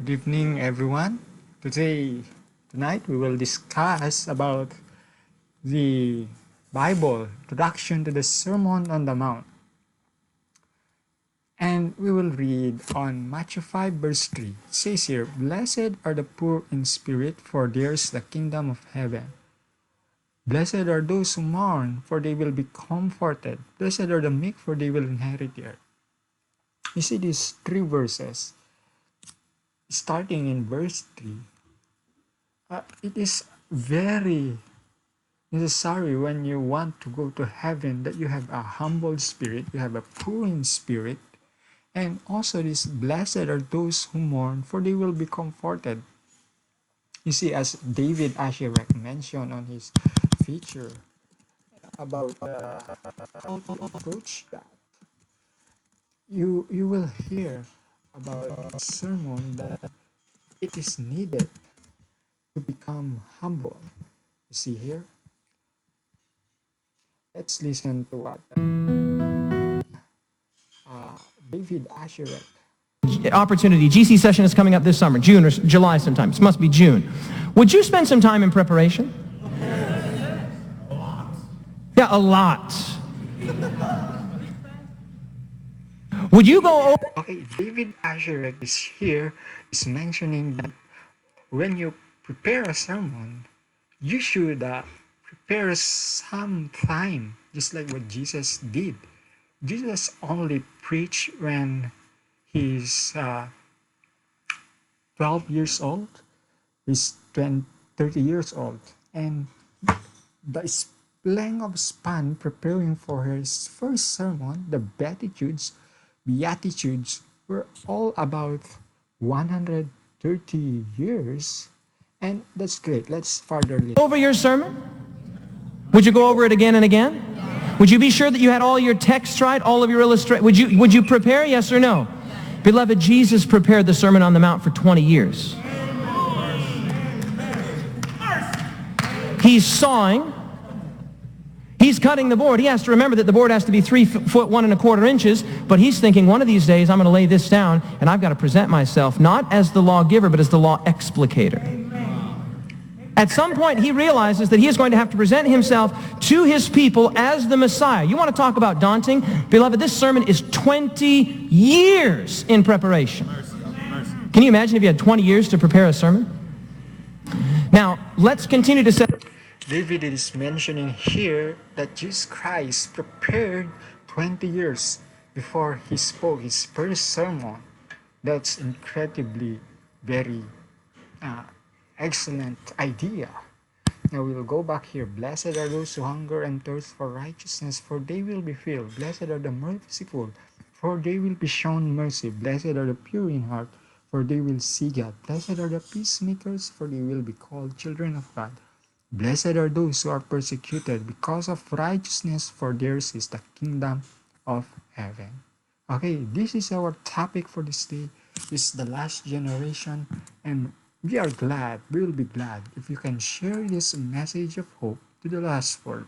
Good evening, everyone. Tonight, we will discuss about the Bible, introduction to the Sermon on the Mount. And we will read on Matthew 5, verse 3. It says here, "Blessed are the poor in spirit, for theirs the kingdom of heaven. Blessed are those who mourn, for they will be comforted. Blessed are the meek, for they will inherit the earth." You see these three verses. Starting in verse 3, it is very necessary when you want to go to heaven that you have a humble spirit, you have a poor in spirit, and also this blessed are those who mourn, for they will be comforted. You see, as David Asscherick mentioned on his feature about how to approach that, you will hear about a sermon that it is needed to become humble. You see here? Let's listen to what David Asscherick. Opportunity. GC session is coming up this summer, June or July sometime. It must be June. Would you spend some time in preparation? A lot. Yeah, a lot. Would you go over? Okay, David Asscherick is mentioning that when you prepare a sermon, you should prepare some time, just like what Jesus did. Jesus only preached when he's 12 years old, he's 30 years old, and the length of span preparing for his first sermon, the Beatitudes, were all about 130 years, and that's great. Let's further listen. Over your sermon? Would you go over it again and again? Would you be sure that you had all your text right, all of your illustrations? Would you prepare, yes or no? Beloved, Jesus prepared the Sermon on the Mount for 20 years. He's sawing. He's cutting the board. He has to remember that the board has to be 3 foot 1 1/4 inches, but he's thinking one of these days I'm going to lay this down and I've got to present myself not as the lawgiver but as the law explicator. At some point he realizes that he is going to have to present himself to his people as the Messiah. You want to talk about daunting? Beloved, this sermon is 20 years in preparation. Can you imagine if you had 20 years to prepare a sermon? Now, let's continue to say... David is mentioning here that Jesus Christ prepared 20 years before he spoke his first sermon. That's incredibly very excellent idea. Now we'll go back here. Blessed are those who hunger and thirst for righteousness, for they will be filled. Blessed are the merciful, for they will be shown mercy. Blessed are the pure in heart, for they will see God. Blessed are the peacemakers, for they will be called children of God. Blessed are those who are persecuted because of righteousness, for theirs is the kingdom of heaven. Okay, this is our topic for this day. This is the last generation, and we will be glad if you can share this message of hope to the last world.